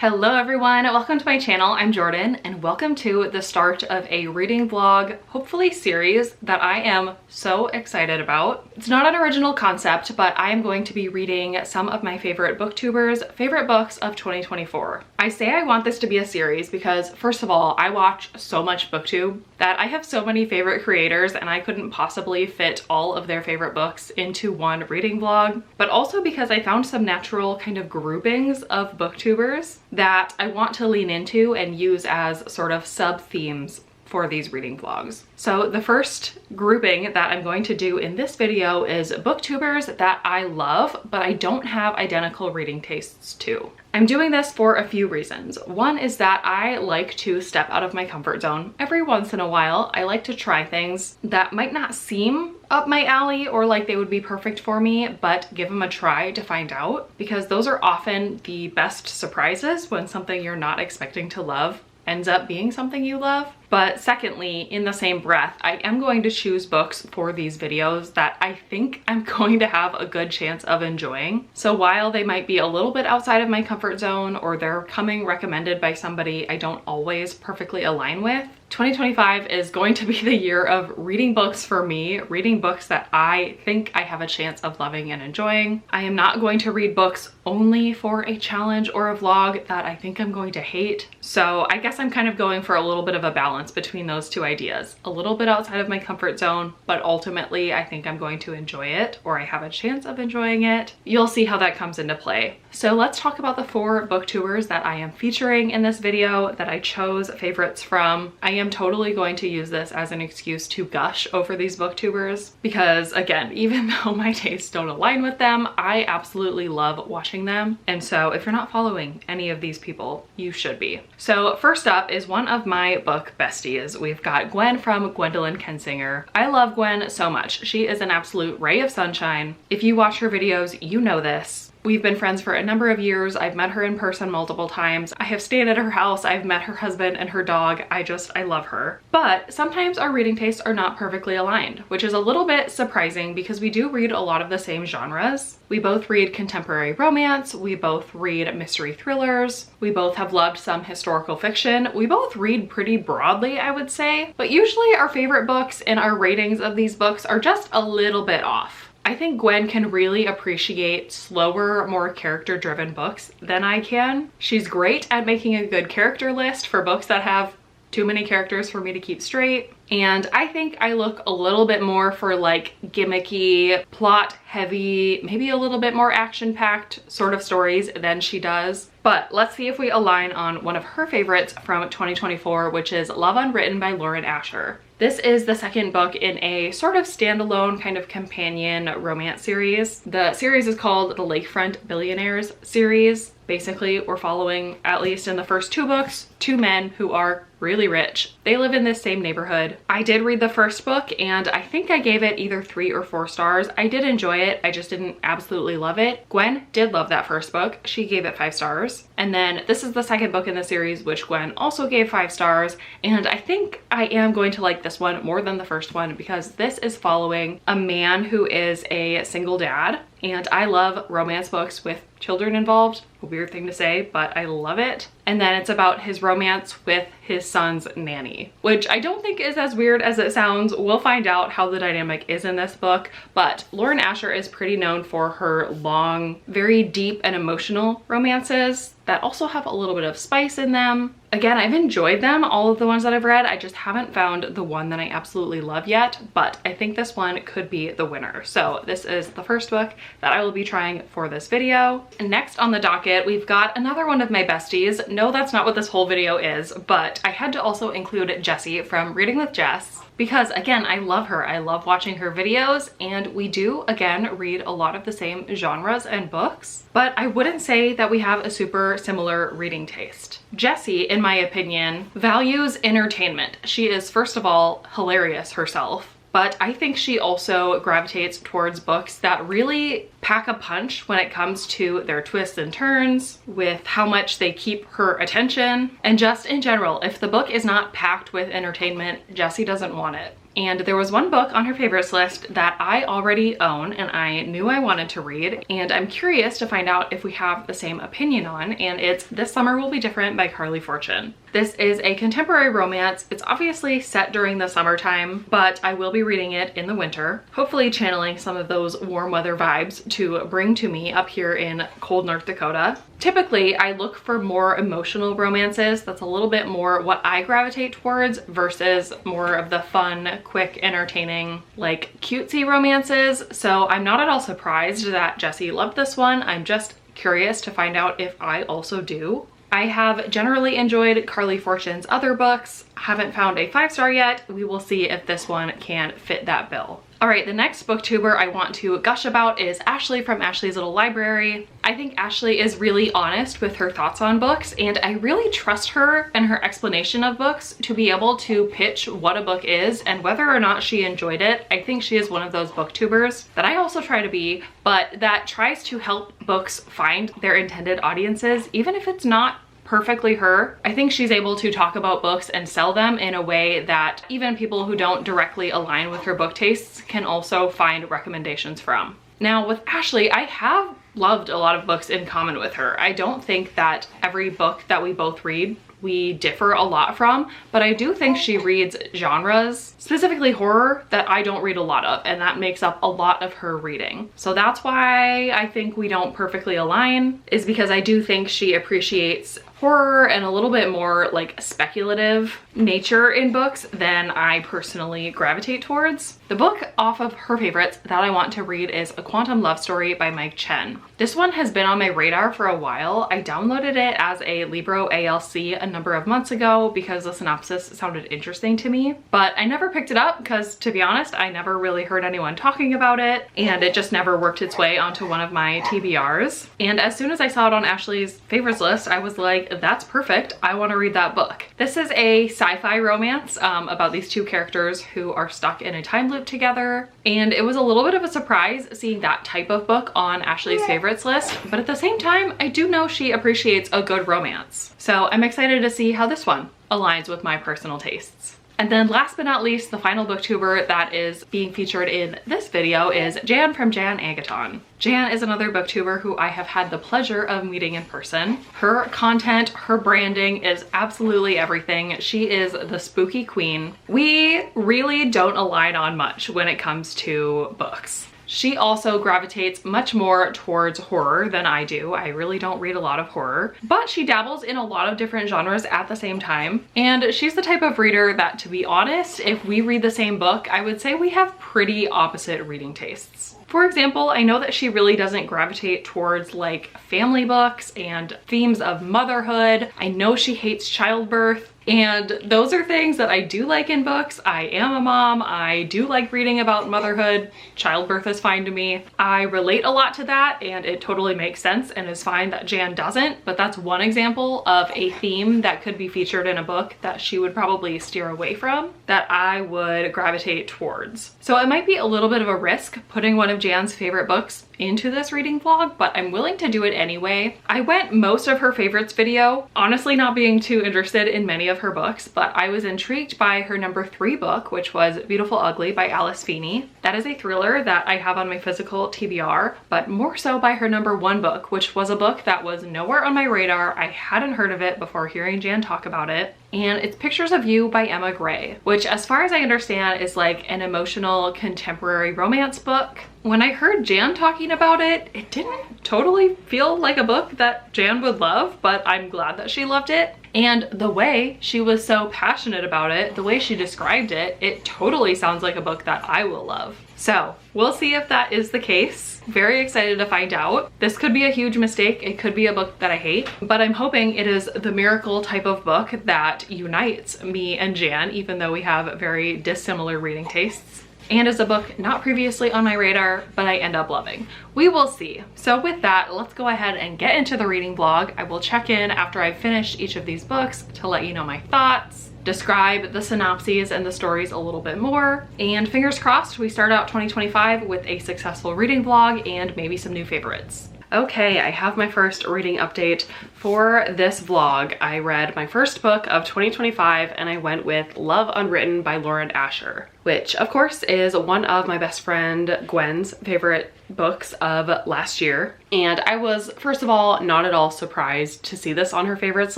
Hello everyone, welcome to my channel. I'm Jordan and welcome to the start of a reading vlog, hopefully series, that I am so excited about. It's not an original concept, but I am going to be reading some of my favorite booktubers' favorite books of 2024. I say I want this to be a series because, first of all, I watch so much booktube that I have so many favorite creators and I couldn't possibly fit all of their favorite books into one reading vlog, but also because I found some natural kind of groupings of booktubers that I want to lean into and use as sort of sub-themes for these reading vlogs. So the first grouping that I'm going to do in this video is booktubers that I love, but I don't have identical reading tastes to. I'm doing this for a few reasons. One is that I like to step out of my comfort zone. Every once in a while, I like to try things that might not seem up my alley or like they would be perfect for me, but give them a try to find out, because those are often the best surprises when something you're not expecting to love ends up being something you love. But secondly, in the same breath, I am going to choose books for these videos that I think I'm going to have a good chance of enjoying. So while they might be a little bit outside of my comfort zone or they're coming recommended by somebody I don't always perfectly align with, 2025 is going to be the year of reading books for me, reading books that I think I have a chance of loving and enjoying. I am not going to read books only for a challenge or a vlog that I think I'm going to hate. So I guess I'm kind of going for a little bit of a balance between those two ideas. A little bit outside of my comfort zone, but ultimately I think I'm going to enjoy it, or I have a chance of enjoying it. You'll see how that comes into play. So let's talk about the 4 booktubers that I am featuring in this video that I chose favorites from. I am totally going to use this as an excuse to gush over these booktubers because, again, even though my tastes don't align with them, I absolutely love watching them. And so if you're not following any of these people, you should be. So first up is one of my book besties. We've got Gwen from Gwendolyn Kensinger. I love Gwen so much. She is an absolute ray of sunshine. If you watch her videos, you know this. We've been friends for a number of years. I've met her in person multiple times. I have stayed at her house. I've met her husband and her dog. I love her. But sometimes our reading tastes are not perfectly aligned, which is a little bit surprising because we do read a lot of the same genres. We both read contemporary romance. We both read mystery thrillers. We both have loved some historical fiction. We both read pretty broadly, I would say, but usually our favorite books and our ratings of these books are just a little bit off. I think Gwen can really appreciate slower, more character-driven books than I can. She's great at making a good character list for books that have too many characters for me to keep straight. And I think I look a little bit more for like gimmicky, plot heavy, maybe a little bit more action-packed sort of stories than she does. But let's see if we align on one of her favorites from 2024, which is Love Unwritten by Lauren Asher. This is the second book in a sort of standalone kind of companion romance series. The series is called the Lakefront Billionaires series. Basically, we're following, at least in the first 2 books, 2 men who are really rich. They live in this same neighborhood. I did read the first book and I think I gave it either 3 or 4 stars. I did enjoy it. I just didn't absolutely love it. Gwen did love that first book. She gave it 5 stars. And then this is the second book in the series, which Gwen also gave 5 stars. And I think I am going to like this one more than the first one because this is following a man who is a single dad. And I love romance books with children involved. A weird thing to say, but I love it. And then it's about his romance with his son's nanny, which I don't think is as weird as it sounds. We'll find out how the dynamic is in this book, but Lauren Asher is pretty known for her long, very deep and emotional romances that also have a little bit of spice in them. Again, I've enjoyed them, all of the ones that I've read. I just haven't found the one that I absolutely love yet, but I think this one could be the winner. So this is the first book that I will be trying for this video. And next on the docket, we've got another one of my besties. No, that's not what this whole video is, but I had to also include Jessie from Reading with Jess because, again, I love her. I love watching her videos, and we do, again, read a lot of the same genres and books, but I wouldn't say that we have a super similar reading taste. Jessie, in my opinion, values entertainment. She is, first of all, hilarious herself. But I think she also gravitates towards books that really pack a punch when it comes to their twists and turns, with how much they keep her attention, and just in general, if the book is not packed with entertainment, Jessie doesn't want it. And there was one book on her favorites list that I already own and I knew I wanted to read, and I'm curious to find out if we have the same opinion on, and it's This Summer Will Be Different by Carly Fortune. This is a contemporary romance. It's obviously set during the summertime, but I will be reading it in the winter, hopefully channeling some of those warm weather vibes to bring to me up here in cold North Dakota. Typically, I look for more emotional romances. That's a little bit more what I gravitate towards versus more of the fun, quick, entertaining, like cutesy romances. So I'm not at all surprised that Jessie loved this one. I'm just curious to find out if I also do. I have generally enjoyed Carly Fortune's other books. Haven't found a 5-star yet. We will see if this one can fit that bill. All right, the next booktuber I want to gush about is Ashley from Ashley's Little Library. I think Ashley is really honest with her thoughts on books, and I really trust her and her explanation of books to be able to pitch what a book is and whether or not she enjoyed it. I think she is one of those booktubers that I also try to be, but that tries to help books find their intended audiences, even if it's not perfectly her. I think she's able to talk about books and sell them in a way that even people who don't directly align with her book tastes can also find recommendations from. Now with Ashley, I have loved a lot of books in common with her. I don't think that every book that we both read we differ a lot from, but I do think she reads genres, specifically horror, that I don't read a lot of, and that makes up a lot of her reading. So that's why I think we don't perfectly align, is because I do think she appreciates horror and a little bit more like speculative nature in books than I personally gravitate towards. The book off of her favorites that I want to read is A Quantum Love Story by Mike Chen. This one has been on my radar for a while. I downloaded it as a Libro ALC a number of months ago because the synopsis sounded interesting to me, but I never picked it up because, to be honest, I never really heard anyone talking about it, and it just never worked its way onto one of my TBRs. And as soon as I saw it on Ashley's favorites list, I was like, that's perfect. I want to read that book. This is a sci-fi romance about these two characters who are stuck in a time loop together. And it was a little bit of a surprise seeing that type of book on Ashley's favorites list. But at the same time, I do know she appreciates a good romance. So I'm excited to see how this one aligns with my personal tastes. And then last but not least, the final booktuber that is being featured in this video is Jan from Jan Agaton. Jan is another booktuber who I have had the pleasure of meeting in person. Her content, her branding is absolutely everything. She is the spooky queen. We really don't align on much when it comes to books. She also gravitates much more towards horror than I do. I really don't read a lot of horror, but she dabbles in a lot of different genres at the same time. And she's the type of reader that, to be honest, if we read the same book, I would say we have pretty opposite reading tastes. For example, I know that she really doesn't gravitate towards like family books and themes of motherhood. I know she hates childbirth. And those are things that I do like in books. I am a mom. I do like reading about motherhood. Childbirth is fine to me. I relate a lot to that, and it totally makes sense and is fine that Jan doesn't, but that's one example of a theme that could be featured in a book that she would probably steer away from, that I would gravitate towards. So it might be a little bit of a risk putting one of Jan's favorite books into this reading vlog, but I'm willing to do it anyway. I went most of her favorites video, honestly not being too interested in many of her books, but I was intrigued by her number 3 book, which was Beautiful Ugly by Alice Feeney. That is a thriller that I have on my physical TBR, but more so by her number 1 book, which was a book that was nowhere on my radar. I hadn't heard of it before hearing Jan talk about it. And it's Pictures of You by Emma Gray, which, as far as I understand, is like an emotional contemporary romance book. When I heard Jan talking about it, it didn't totally feel like a book that Jan would love, but I'm glad that she loved it. And the way she was so passionate about it, the way she described it, it totally sounds like a book that I will love. So we'll see if that is the case. Very excited to find out. This could be a huge mistake. It could be a book that I hate, but I'm hoping it is the miracle type of book that unites me and Jan, even though we have very dissimilar reading tastes, and is a book not previously on my radar, but I end up loving. We will see. So with that, let's go ahead and get into the reading vlog. I will check in after I've finished each of these books to let you know my thoughts, describe the synopses and the stories a little bit more, and fingers crossed we start out 2025 with a successful reading vlog and maybe some new favorites. Okay, I have my first reading update For this vlog, I read my first book of 2025 and I went with Love Unwritten by Lauren Asher, which of course is one of my best friend Gwen's favorite books of last year. And I was, first of all, not at all surprised to see this on her favorites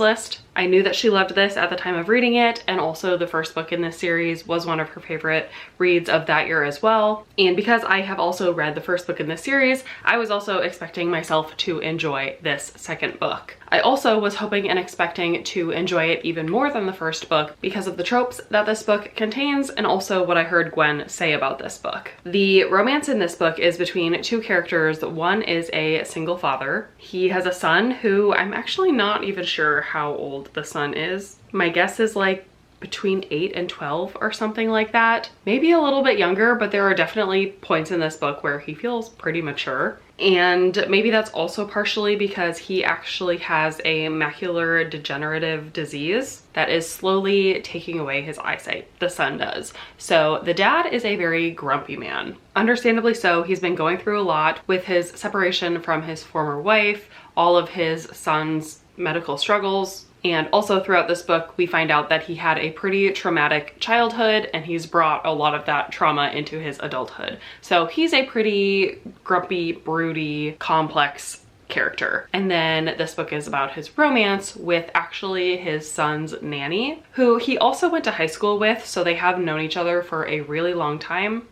list. I knew that she loved this at the time of reading it, and also the first book in this series was one of her favorite reads of that year as well. And because I have also read the first book in this series, I was also expecting myself to enjoy this second book. I also was hoping and expecting to enjoy it even more than the first book because of the tropes that this book contains and also what I heard Gwen say about this book. The romance in this book is between two characters. One is a single father. He has a son who I'm actually not even sure how old the son is. My guess is like between 8 and 12 or something like that. Maybe a little bit younger, but there are definitely points in this book where he feels pretty mature. And maybe that's also partially because he actually has a macular degenerative disease that is slowly taking away his eyesight. The son does. So the dad is a very grumpy man. Understandably so. He's been going through a lot with his separation from his former wife, all of his son's medical struggles. And also throughout this book, we find out that he had a pretty traumatic childhood and he's brought a lot of that trauma into his adulthood. So he's a pretty grumpy, broody, complex character. And then this book is about his romance with actually his son's nanny, who he also went to high school with, so they have known each other for a really long time.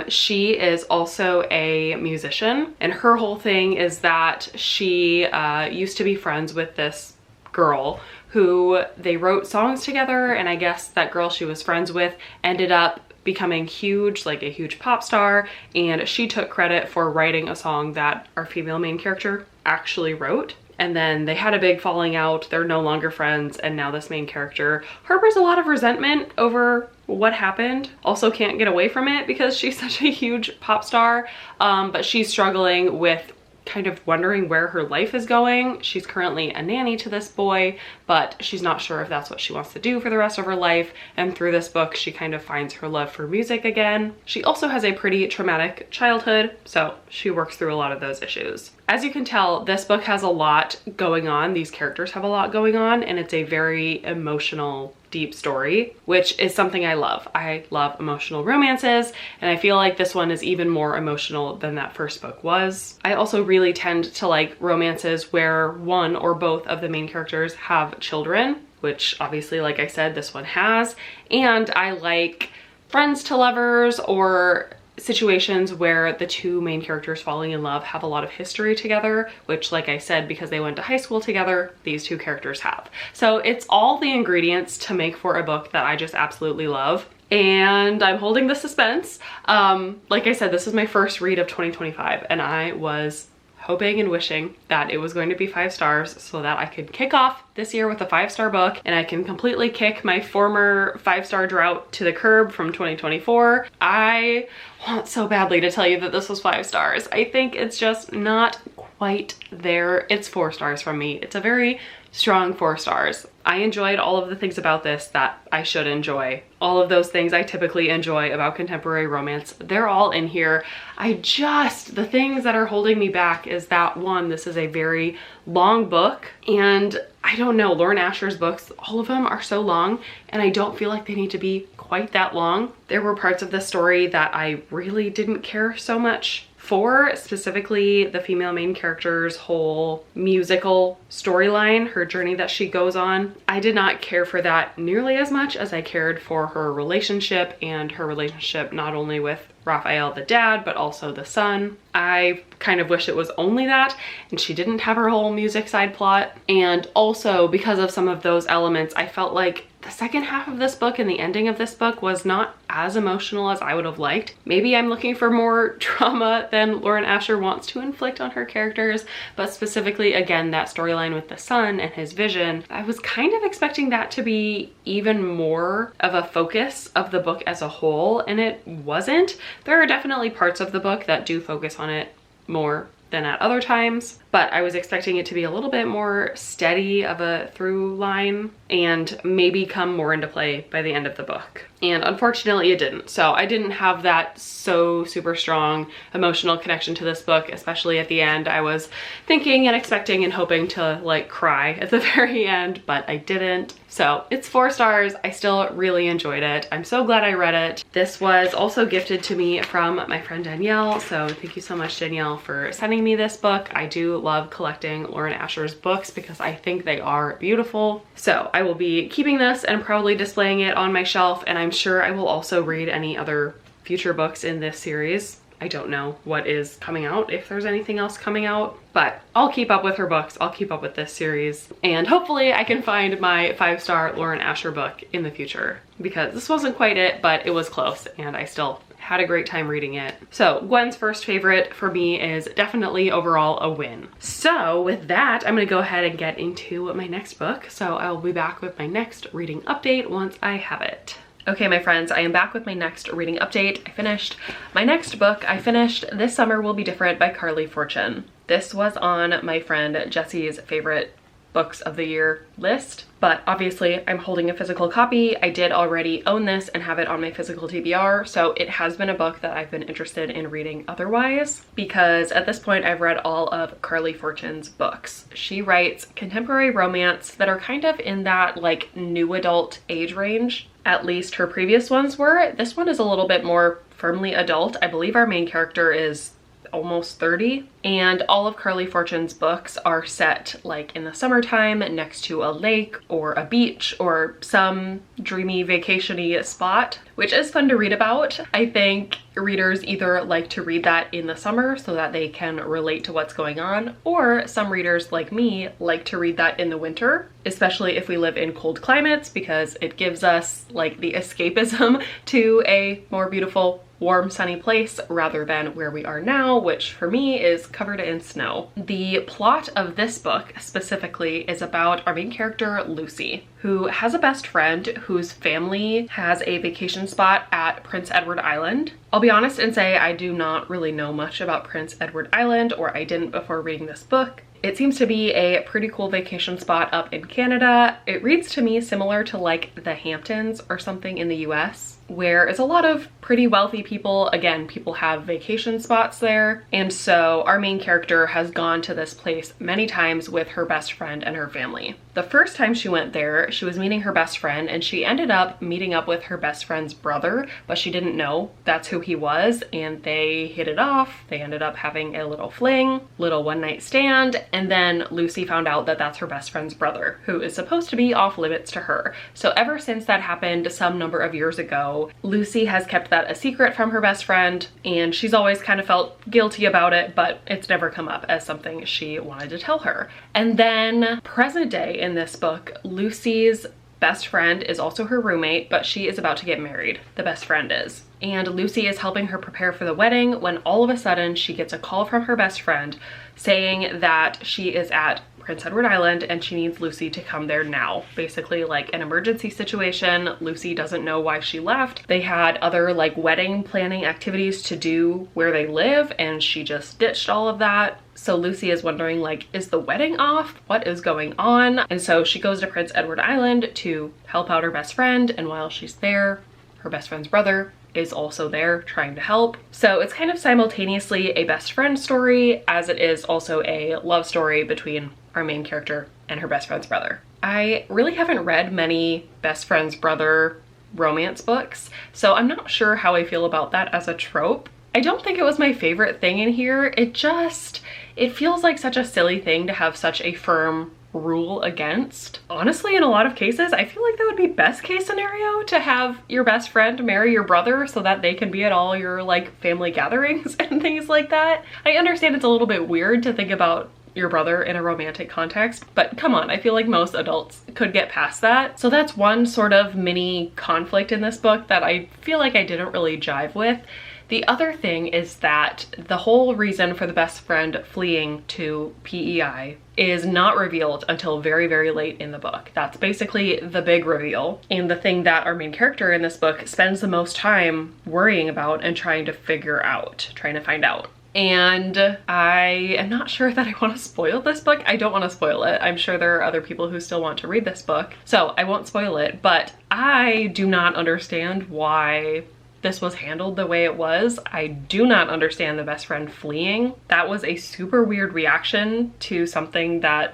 She is also a musician, and her whole thing is that she used to be friends with this girl who they wrote songs together, and I guess that girl she was friends with ended up becoming huge, like a huge pop star, and she took credit for writing a song that our female main character actually wrote. And then they had a big falling out, they're no longer friends, and now this main character harbors a lot of resentment over what happened. Also can't get away from it because she's such a huge pop star, but she's struggling with kind of wondering where her life is going. She's currently a nanny to this boy, but she's not sure if that's what she wants to do for the rest of her life. And through this book, she kind of finds her love for music again. She also has a pretty traumatic childhood, so she works through a lot of those issues. As you can tell, this book has a lot going on. These characters have a lot going on, and it's a very emotional, deep story, which is something I love. I love emotional romances, and I feel like this one is even more emotional than that first book was. I also really tend to like romances where one or both of the main characters have children, which obviously, like I said, this one has. And I like friends to lovers or situations where the two main characters falling in love have a lot of history together, which, like I said, because they went to high school together, these two characters have. So it's all the ingredients to make for a book that I just absolutely love. And I'm holding the suspense. Like I said, this is my first read of 2025, and I was hoping and wishing that it was going to be 5 stars so that I could kick off this year with a 5-star book and I can completely kick my former 5-star drought to the curb from 2024. I want so badly to tell you that this was 5 stars. I think it's just not quite there. It's 4 stars from me. It's a very strong 4 stars. I enjoyed all of the things about this that I should enjoy. All of those things I typically enjoy about contemporary romance, they're all in here. The things that are holding me back is that, one, this is a very long book, and I don't know, Lauren Asher's books, all of them are so long, and I don't feel like they need to be quite that long. There were parts of the story that I really didn't care so much for, specifically the female main character's whole musical storyline, her journey that she goes on. I did not care for that nearly as much as I cared for her relationship, and her relationship not only with Raphael the dad, but also the son. I kind of wish it was only that and she didn't have her whole music side plot. And also because of some of those elements, I felt like the second half of this book and the ending of this book was not as emotional as I would have liked. Maybe I'm looking for more drama than Lauren Asher wants to inflict on her characters, but specifically, again, that storyline with the son and his vision, I was kind of expecting that to be even more of a focus of the book as a whole, and it wasn't. There are definitely parts of the book that do focus on it more than at other times, but I was expecting it to be a little bit more steady of a through line and maybe come more into play by the end of the book. And unfortunately it didn't. So I didn't have that so super strong emotional connection to this book, especially at the end. I was thinking and expecting and hoping to like cry at the very end, but I didn't. So it's 4 stars. I still really enjoyed it. I'm so glad I read it. This was also gifted to me from my friend Danielle. So thank you so much, Danielle, for sending me this book. I do love collecting Lauren Asher's books because I think they are beautiful. So I will be keeping this and probably displaying it on my shelf, and I'm sure I will also read any other future books in this series. I don't know what is coming out, if there's anything else coming out, but I'll keep up with her books. I'll keep up with this series, and hopefully I can find my 5-star Lauren Asher book in the future, because this wasn't quite it, but it was close and I still had a great time reading it. So Gwen's first favorite for me is definitely overall a win. So with that, I'm gonna go ahead and get into my next book. So I will be back with my next reading update once I have it. Okay, my friends, I am back with my next reading update. I finished my next book. I finished This Summer Will Be Different by Carly Fortune. This was on my friend Jesse's favorite books of the year list, but obviously I'm holding a physical copy. I did already own this and have it on my physical TBR, so it has been a book that I've been interested in reading otherwise, because at this point I've read all of Carly Fortune's books. She writes contemporary romance that are kind of in that like new adult age range. At least her previous ones were. This one is a little bit more firmly adult. I believe our main character is almost 30, and all of Carly Fortune's books are set like in the summertime next to a lake or a beach or some dreamy vacation-y spot, which is fun to read about. I think readers either like to read that in the summer so that they can relate to what's going on, or some readers like me like to read that in the winter, especially if we live in cold climates, because it gives us like the escapism to a more beautiful, warm, sunny place rather than where we are now, which for me is covered in snow. The plot of this book specifically is about our main character, Lucy, who has a best friend whose family has a vacation spot at Prince Edward Island. I'll be honest and say I do not really know much about Prince Edward Island, or I didn't before reading this book. It seems to be a pretty cool vacation spot up in Canada. It reads to me similar to like the Hamptons or something in the US, where it's a lot of pretty wealthy people. Again, people have vacation spots there. And so our main character has gone to this place many times with her best friend and her family. The first time she went there, she was meeting her best friend, and she ended up meeting up with her best friend's brother, but she didn't know that's who he was, and they hit it off. They ended up having a little fling, little one-night stand, and then Lucy found out that that's her best friend's brother, who is supposed to be off limits to her. So ever since that happened some number of years ago, Lucy has kept that a secret from her best friend, and she's always kind of felt guilty about it, but it's never come up as something she wanted to tell her. And then present day in this book, Lucy's best friend is also her roommate, but she is about to get married. The best friend is. And Lucy is helping her prepare for the wedding when all of a sudden she gets a call from her best friend saying that she is at Prince Edward Island and she needs Lucy to come there now. Basically like an emergency situation. Lucy doesn't know why she left. They had other like wedding planning activities to do where they live, and she just ditched all of that. So Lucy is wondering like, is the wedding off? What is going on? And so she goes to Prince Edward Island to help out her best friend, and while she's there, her best friend's brother is also there trying to help. So it's kind of simultaneously a best friend story as it is also a love story between our main character and her best friend's brother. I really haven't read many best friend's brother romance books, so I'm not sure how I feel about that as a trope. I don't think it was my favorite thing in here. It feels like such a silly thing to have such a firm rule against. Honestly, in a lot of cases, I feel like that would be best case scenario, to have your best friend marry your brother so that they can be at all your like family gatherings and things like that. I understand it's a little bit weird to think about your brother in a romantic context, but come on, I feel like most adults could get past that. So that's one sort of mini conflict in this book that I feel like I didn't really jive with. The other thing is that the whole reason for the best friend fleeing to PEI is not revealed until very, very late in the book. That's basically the big reveal, and the thing that our main character in this book spends the most time worrying about and trying to find out. and I am not sure that I want to spoil this book. I don't want to spoil it. I'm sure there are other people who still want to read this book, so I won't spoil it, but I do not understand why this was handled the way it was. I do not understand the best friend fleeing. That was a super weird reaction to something that,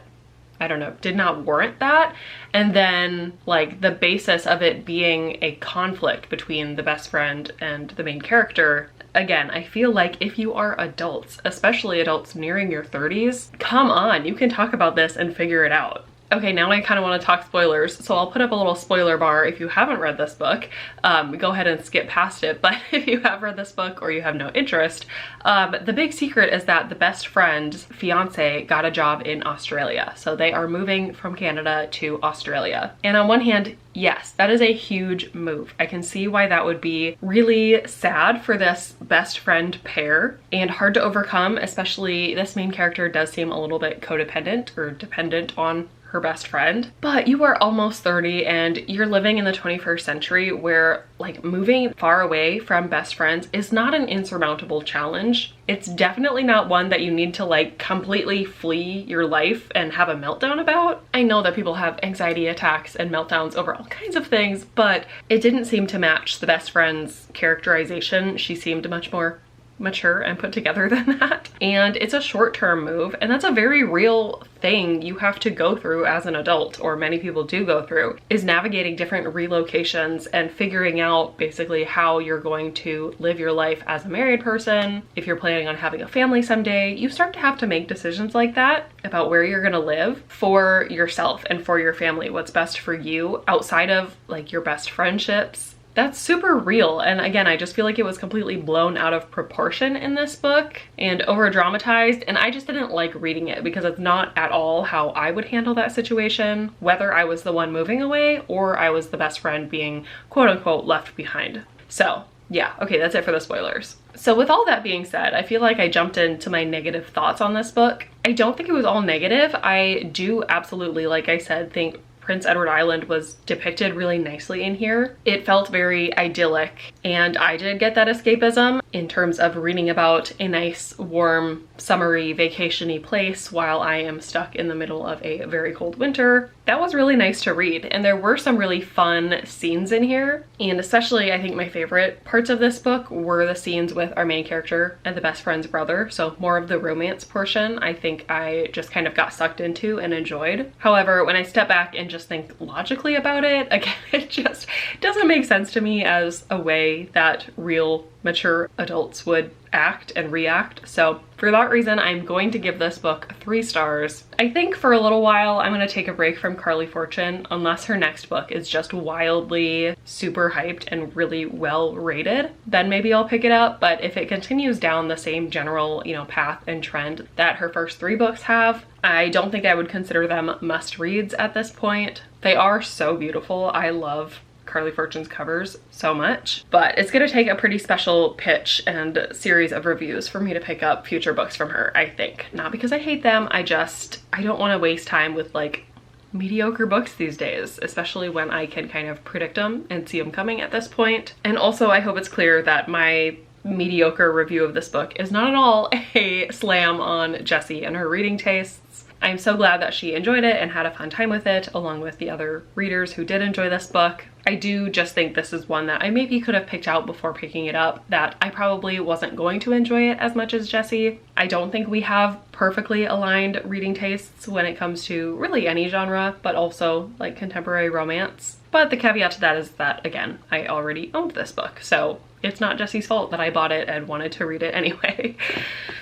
I don't know, did not warrant that. And then like the basis of it being a conflict between the best friend and the main character. Again, I feel like if you are adults, especially adults nearing your 30s, come on, you can talk about this and figure it out. Okay, now I kind of want to talk spoilers, so I'll put up a little spoiler bar if you haven't read this book. Go ahead and skip past it, but if you have read this book or you have no interest, the big secret is that the best friend's fiance got a job in Australia. So they are moving from Canada to Australia. And on one hand, yes, that is a huge move. I can see why that would be really sad for this best friend pair and hard to overcome, especially this main character does seem a little bit codependent or dependent on her best friend. But you are almost 30 and you're living in the 21st century where like moving far away from best friends is not an insurmountable challenge. It's definitely not one that you need to like completely flee your life and have a meltdown about. I know that people have anxiety attacks and meltdowns over all kinds of things, but it didn't seem to match the best friend's characterization. She seemed much more mature and put together than that. And it's a short-term move, and that's a very real thing you have to go through as an adult, or many people do go through, is navigating different relocations and figuring out basically how you're going to live your life as a married person. If you're planning on having a family someday, you start to have to make decisions like that about where you're gonna live for yourself and for your family, what's best for you outside of like your best friendships. That's super real, and again, I just feel like it was completely blown out of proportion in this book and over dramatized, and I just didn't like reading it because it's not at all how I would handle that situation, whether I was the one moving away or I was the best friend being quote unquote left behind. So yeah, okay, that's it for the spoilers. So with all that being said, I feel like I jumped into my negative thoughts on this book. I don't think it was all negative. I do absolutely, like I said, think Prince Edward Island was depicted really nicely in here. It felt very idyllic, and I did get that escapism in terms of reading about a nice, warm, summery, vacation-y place while I am stuck in the middle of a very cold winter. That was really nice to read, and there were some really fun scenes in here, and especially I think my favorite parts of this book were the scenes with our main character and the best friend's brother, so more of the romance portion I think I just kind of got sucked into and enjoyed. However, when I step back and just think logically about it, again, it just doesn't make sense to me as a way that real mature adults would act and react. So for that reason, I'm going to give this book 3 stars. I think for a little while I'm going to take a break from Carly Fortune unless her next book is just wildly super hyped and really well rated. Then maybe I'll pick it up, but if it continues down the same general, path and trend that her first 3 books have, I don't think I would consider them must-reads at this point. They are so beautiful. I love Carly Fortune's covers so much, but it's gonna take a pretty special pitch and series of reviews for me to pick up future books from her, I think. Not because I hate them, I don't want to waste time with like mediocre books these days, especially when I can kind of predict them and see them coming at this point. And also I hope it's clear that my mediocre review of this book is not at all a slam on Jessie and her reading tastes. I'm so glad that she enjoyed it and had a fun time with it, along with the other readers who did enjoy this book. I do just think this is one that I maybe could have picked out before picking it up, that I probably wasn't going to enjoy it as much as Jessie. I don't think we have perfectly aligned reading tastes when it comes to really any genre, but also like contemporary romance. But the caveat to that is that, again, I already owned this book, so it's not Jessie's fault that I bought it and wanted to read it anyway.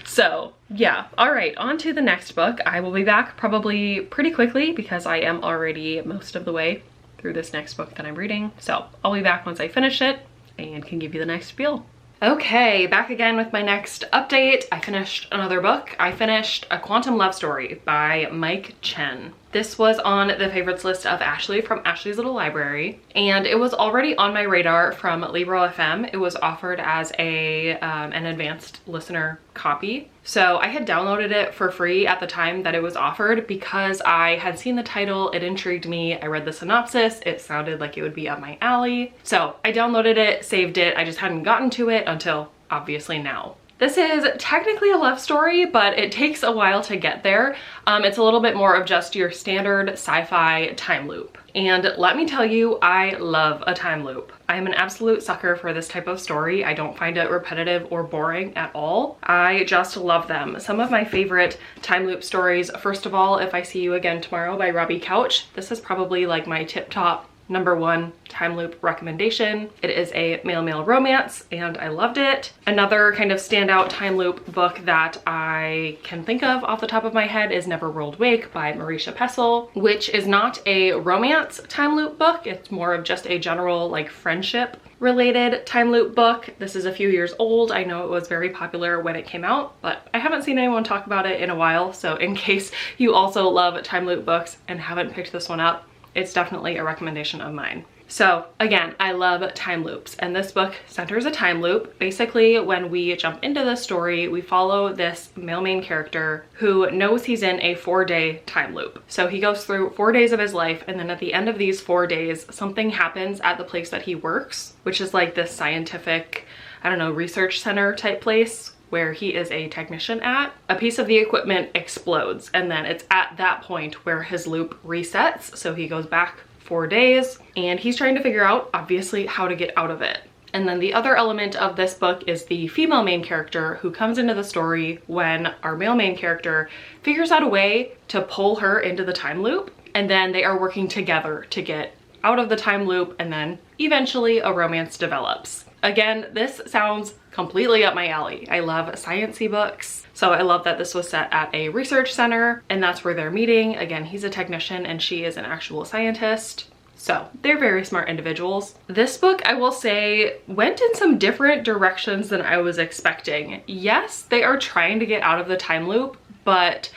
So yeah, all right, on to the next book. I will be back probably pretty quickly because I am already most of the way through this next book that I'm reading. So I'll be back once I finish it and can give you the next spiel. Okay, back again with my next update. I finished another book. I finished A Quantum Love Story by Mike Chen. This was on the favorites list of Ashley from Ashley's Little Library, and it was already on my radar from Libro FM. It was offered as an advanced listener copy. So I had downloaded it for free at the time that it was offered because I had seen the title, it intrigued me, I read the synopsis, it sounded like it would be up my alley. So I downloaded it, saved it, I just hadn't gotten to it until obviously now. This is technically a love story, but it takes a while to get there. It's a little bit more of just your standard sci-fi time loop. And let me tell you, I love a time loop. I'm an absolute sucker for this type of story. I don't find it repetitive or boring at all. I just love them. Some of my favorite time loop stories, first of all, If I See You Again Tomorrow by Robbie Couch. This is probably like my tip top #1 time loop recommendation. It is a male-male romance and I loved it. Another kind of standout time loop book that I can think of off the top of my head is Never World Wake by Marisha Pessl, which is not a romance time loop book. It's more of just a general like friendship related time loop book. This is a few years old. I know it was very popular when it came out, but I haven't seen anyone talk about it in a while. So in case you also love time loop books and haven't picked this one up, it's definitely a recommendation of mine. So again, I love time loops, and this book centers a time loop. Basically, when we jump into the story, we follow this male main character who knows he's in a 4-day time loop. So he goes through 4 days of his life, and then at the end of these 4 days, something happens at the place that he works, which is like this scientific, I don't know, research center type place where he is a technician at. A piece of the equipment explodes, and then it's at that point where his loop resets. So he goes back 4 days and he's trying to figure out, obviously, how to get out of it. And then the other element of this book is the female main character who comes into the story when our male main character figures out a way to pull her into the time loop, and then they are working together to get out of the time loop, and then eventually a romance develops. Again, this sounds completely up my alley. I love science-y books. So I love that this was set at a research center and that's where they're meeting. Again, he's a technician and she is an actual scientist. So they're very smart individuals. This book, I will say, went in some different directions than I was expecting. Yes, they are trying to get out of the time loop, but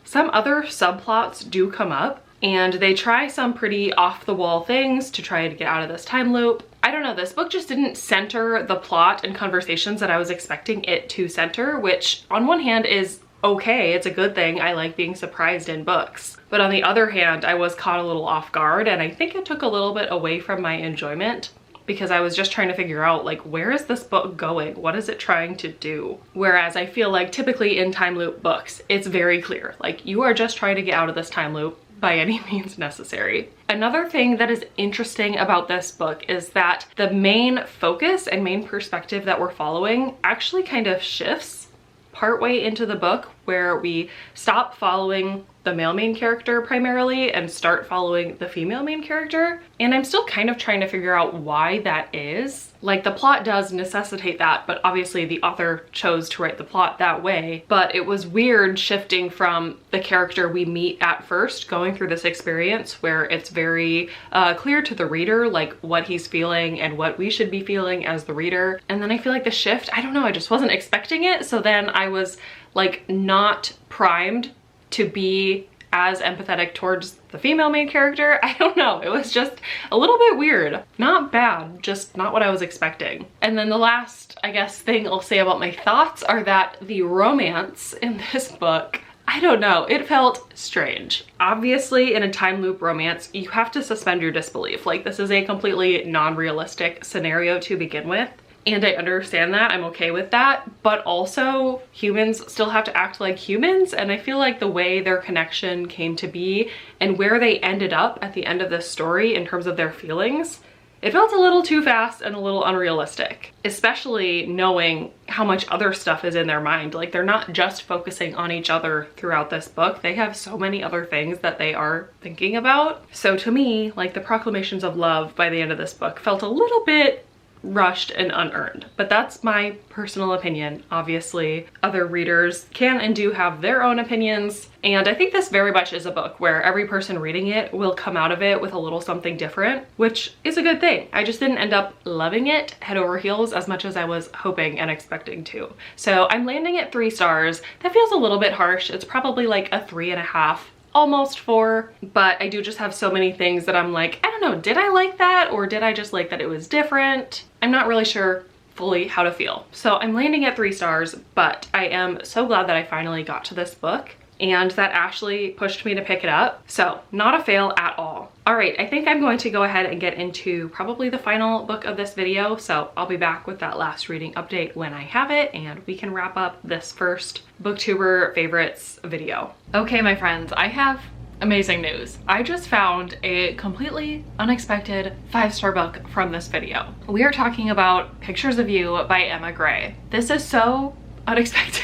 some other subplots do come up and they try some pretty off-the-wall things to try to get out of this time loop. I don't know, this book just didn't center the plot and conversations that I was expecting it to center, which on one hand is okay, it's a good thing. I like being surprised in books. But on the other hand, I was caught a little off guard, and I think it took a little bit away from my enjoyment because I was just trying to figure out, like, where is this book going? What is it trying to do? Whereas I feel like typically in time loop books, it's very clear. Like, you are just trying to get out of this time loop by any means necessary. Another thing that is interesting about this book is that the main focus and main perspective that we're following actually kind of shifts partway into the book, where we stop following the male main character primarily and start following the female main character. And I'm still kind of trying to figure out why that is. Like, the plot does necessitate that, but obviously the author chose to write the plot that way. But it was weird shifting from the character we meet at first, going through this experience where it's very clear to the reader, like, what he's feeling and what we should be feeling as the reader. And then I feel like the shift, I don't know, I just wasn't expecting it. So then I was like not primed to be as empathetic towards the female main character. I don't know, it was just a little bit weird. Not bad, just not what I was expecting. And then the last, I guess, thing I'll say about my thoughts are that the romance in this book, I don't know, it felt strange. Obviously, in a time loop romance, you have to suspend your disbelief. Like, this is a completely non-realistic scenario to begin with. And I understand that, I'm okay with that, but also humans still have to act like humans, and I feel like the way their connection came to be and where they ended up at the end of this story in terms of their feelings, it felt a little too fast and a little unrealistic, especially knowing how much other stuff is in their mind. Like, they're not just focusing on each other throughout this book, they have so many other things that they are thinking about. So to me, like, the proclamations of love by the end of this book felt a little bit rushed and unearned, but that's my personal opinion. Obviously, other readers can and do have their own opinions, and I think this very much is a book where every person reading it will come out of it with a little something different, which is a good thing. I just didn't end up loving it head over heels as much as I was hoping and expecting to. So I'm landing at 3 stars. That feels a little bit harsh. It's probably like a 3.5. Almost 4, but I do just have so many things that I'm like, I don't know, did I like that, or did I just like that it was different? I'm not really sure fully how to feel. So I'm landing at 3 stars, but I am so glad that I finally got to this book. and that Ashley pushed me to pick it up. So not a fail at all. All right, I think I'm going to go ahead and get into probably the final book of this video. So I'll be back with that last reading update when I have it, and we can wrap up this first Booktuber favorites video. Okay, my friends, I have amazing news. I just found a completely unexpected 5-star book from this video. We are talking about Pictures of You by Emma Gray. This is so unexpected.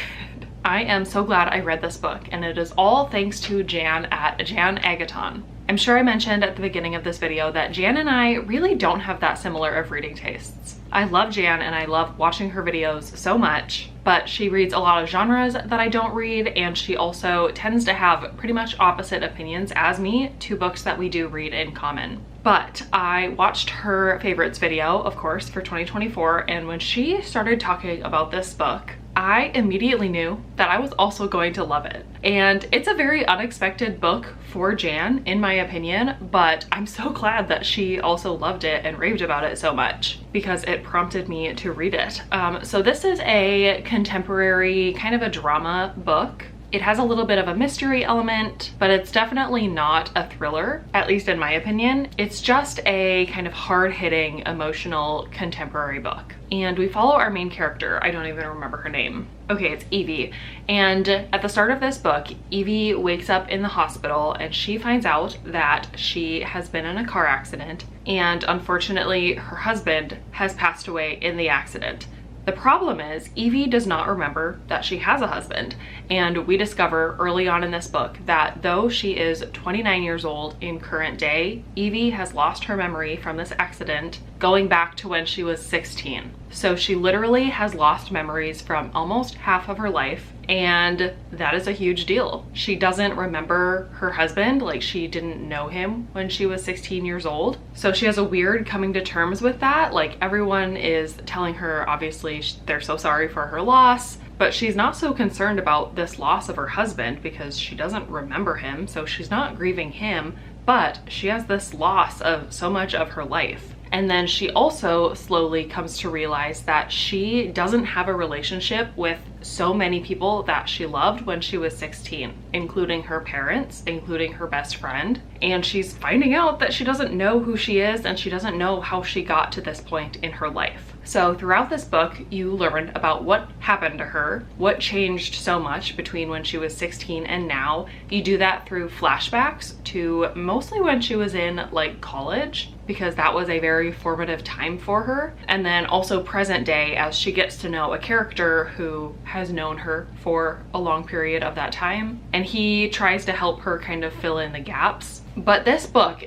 I am so glad I read this book, and it is all thanks to Jan at Jan Agaton. I'm sure I mentioned at the beginning of this video that Jan and I really don't have that similar of reading tastes. I love Jan and I love watching her videos so much, but she reads a lot of genres that I don't read, and she also tends to have pretty much opposite opinions as me to books that we do read in common. But I watched her favorites video, of course, for 2024, and when she started talking about this book, I immediately knew that I was also going to love it. And it's a very unexpected book for Jan, in my opinion, but I'm so glad that she also loved it and raved about it so much because it prompted me to read it. So this is a contemporary, kind of a drama book. It has a little bit of a mystery element, but it's definitely not a thriller, at least in my opinion. It's just a kind of hard-hitting, emotional, contemporary book. And we follow our main character. I don't even remember her name. Okay, it's Evie. And at the start of this book, Evie wakes up in the hospital and she finds out that she has been in a car accident, and unfortunately her husband has passed away in the accident. The problem is Evie does not remember that she has a husband, and we discover early on in this book that though she is 29 years old in current day, Evie has lost her memory from this accident going back to when she was 16. So she literally has lost memories from almost half of her life, and that is a huge deal. She doesn't remember her husband, like she didn't know him when she was 16 years old. So she has a weird coming to terms with that. Like everyone is telling her, obviously, they're so sorry for her loss, but she's not so concerned about this loss of her husband because she doesn't remember him, so she's not grieving him, but she has this loss of so much of her life. And then she also slowly comes to realize that she doesn't have a relationship with so many people that she loved when she was 16, including her parents, including her best friend. And she's finding out that she doesn't know who she is, and she doesn't know how she got to this point in her life. So throughout this book, you learn about what happened to her, what changed so much between when she was 16 and now. You do that through flashbacks to mostly when she was in like college, because that was a very formative time for her. And then also present day as she gets to know a character who has known her for a long period of that time. And he tries to help her kind of fill in the gaps. But this book,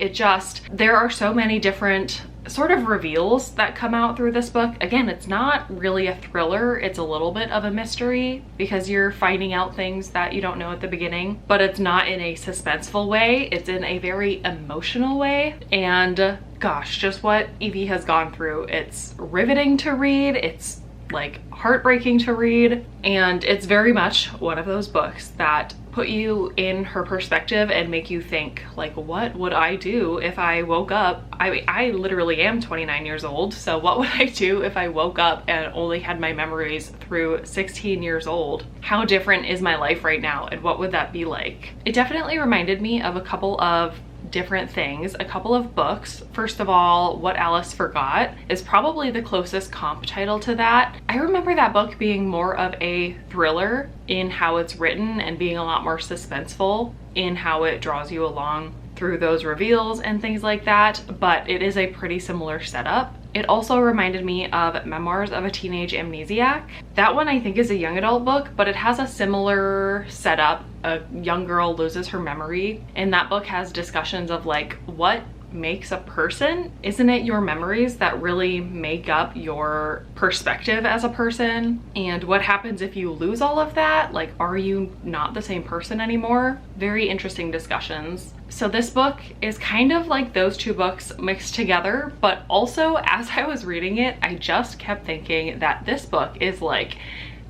there are so many different sort of reveals that come out through this book. Again, it's not really a thriller, it's a little bit of a mystery because you're finding out things that you don't know at the beginning, but it's not in a suspenseful way, it's in a very emotional way. And gosh, just what Evie has gone through, it's riveting to read, it's like heartbreaking to read, and it's very much one of those books that put you in her perspective and make you think, like, what would I do if I woke up? I literally am 29 years old, so what would I do if I woke up and only had my memories through 16 years old? How different is my life right now, and what would that be like? It definitely reminded me of a couple of different things, a couple of books. First of all, What Alice Forgot is probably the closest comp title to that. I remember that book being more of a thriller in how it's written and being a lot more suspenseful in how it draws you along through those reveals and things like that, but it is a pretty similar setup. It also reminded me of Memoirs of a Teenage Amnesiac. That one I think is a young adult book, but it has a similar setup. A young girl loses her memory, and that book has discussions of like, what makes a person? Isn't it your memories that really make up your perspective as a person? And what happens if you lose all of that? Like, are you not the same person anymore? Very interesting discussions. So this book is kind of like those two books mixed together, but also as I was reading it, I just kept thinking that this book is like,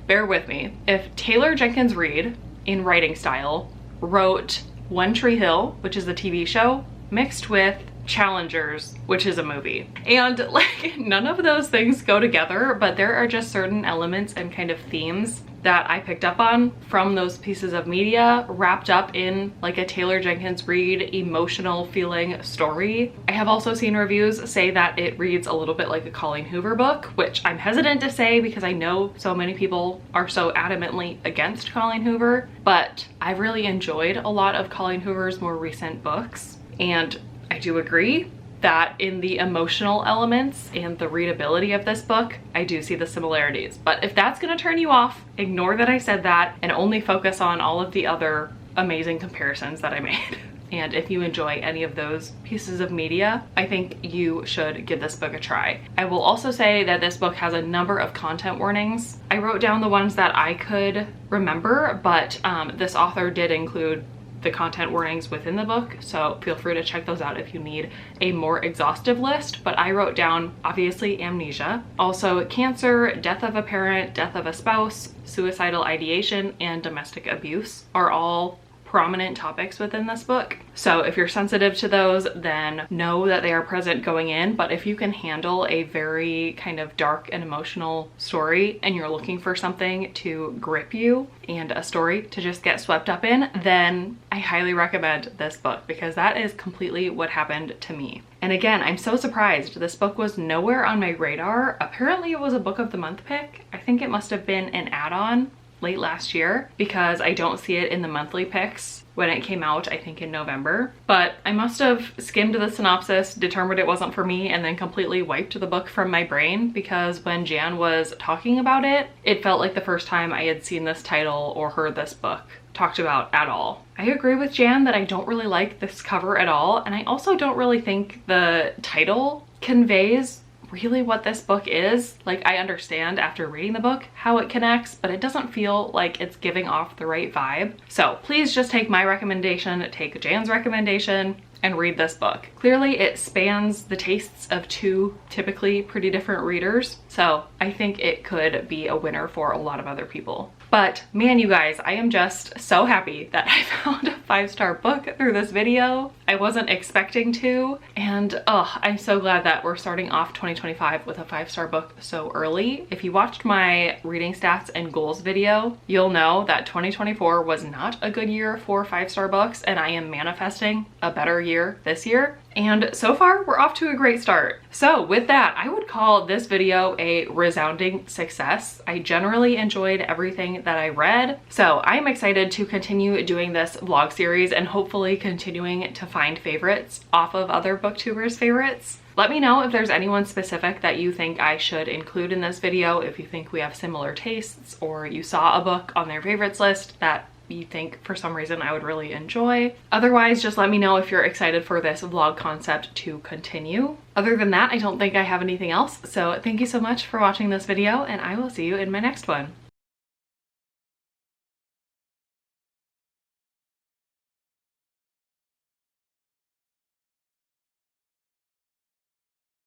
bear with me, if Taylor Jenkins Reid in writing style wrote One Tree Hill, which is a TV show, mixed with Challengers, which is a movie. And like, none of those things go together, but there are just certain elements and kind of themes that I picked up on from those pieces of media wrapped up in like a Taylor Jenkins Reid emotional feeling story. I have also seen reviews say that it reads a little bit like a Colleen Hoover book, which I'm hesitant to say because I know so many people are so adamantly against Colleen Hoover, but I've really enjoyed a lot of Colleen Hoover's more recent books, and I do agree that in the emotional elements and the readability of this book, I do see the similarities. But if that's gonna turn you off, ignore that I said that and only focus on all of the other amazing comparisons that I made. And if you enjoy any of those pieces of media, I think you should give this book a try. I will also say that this book has a number of content warnings. I wrote down the ones that I could remember, but this author did include the content warnings within the book, so feel free to check those out if you need a more exhaustive list. But I wrote down obviously amnesia, also cancer, death of a parent, death of a spouse, suicidal ideation, and domestic abuse are all prominent topics within this book. So if you're sensitive to those, then know that they are present going in. But if you can handle a very kind of dark and emotional story and you're looking for something to grip you and a story to just get swept up in, then I highly recommend this book, because that is completely what happened to me. And again, I'm so surprised. This book was nowhere on my radar. Apparently it was a book of the month pick. I think it must have been an add-on late last year, because I don't see it in the monthly picks when it came out, I think in November. But I must have skimmed the synopsis, determined it wasn't for me, and then completely wiped the book from my brain, because when Jan was talking about it, it felt like the first time I had seen this title or heard this book talked about at all. I agree with Jan that I don't really like this cover at all, and I also don't really think the title conveys really what this book is. Like, I understand after reading the book how it connects, but it doesn't feel like it's giving off the right vibe. So please just take my recommendation, take Jan's recommendation, and read this book. Clearly it spans the tastes of two typically pretty different readers, so I think it could be a winner for a lot of other people. But man, you guys, I am just so happy that I found a 5-star book through this video. I wasn't expecting to, and I'm so glad that we're starting off 2025 with a 5-star book so early. If you watched my reading stats and goals video, you'll know that 2024 was not a good year for 5-star books, and I am manifesting a better year this year. And so far, we're off to a great start. So with that, I would call this video a resounding success. I generally enjoyed everything that I read. So I'm excited to continue doing this vlog series and hopefully continuing to find favorites off of other booktubers' favorites. Let me know if there's anyone specific that you think I should include in this video, if you think we have similar tastes, or you saw a book on their favorites list that you think for some reason I would really enjoy. Otherwise, just let me know if you're excited for this vlog concept to continue. Other than that, I don't think I have anything else. So thank you so much for watching this video, and I will see you in my next one.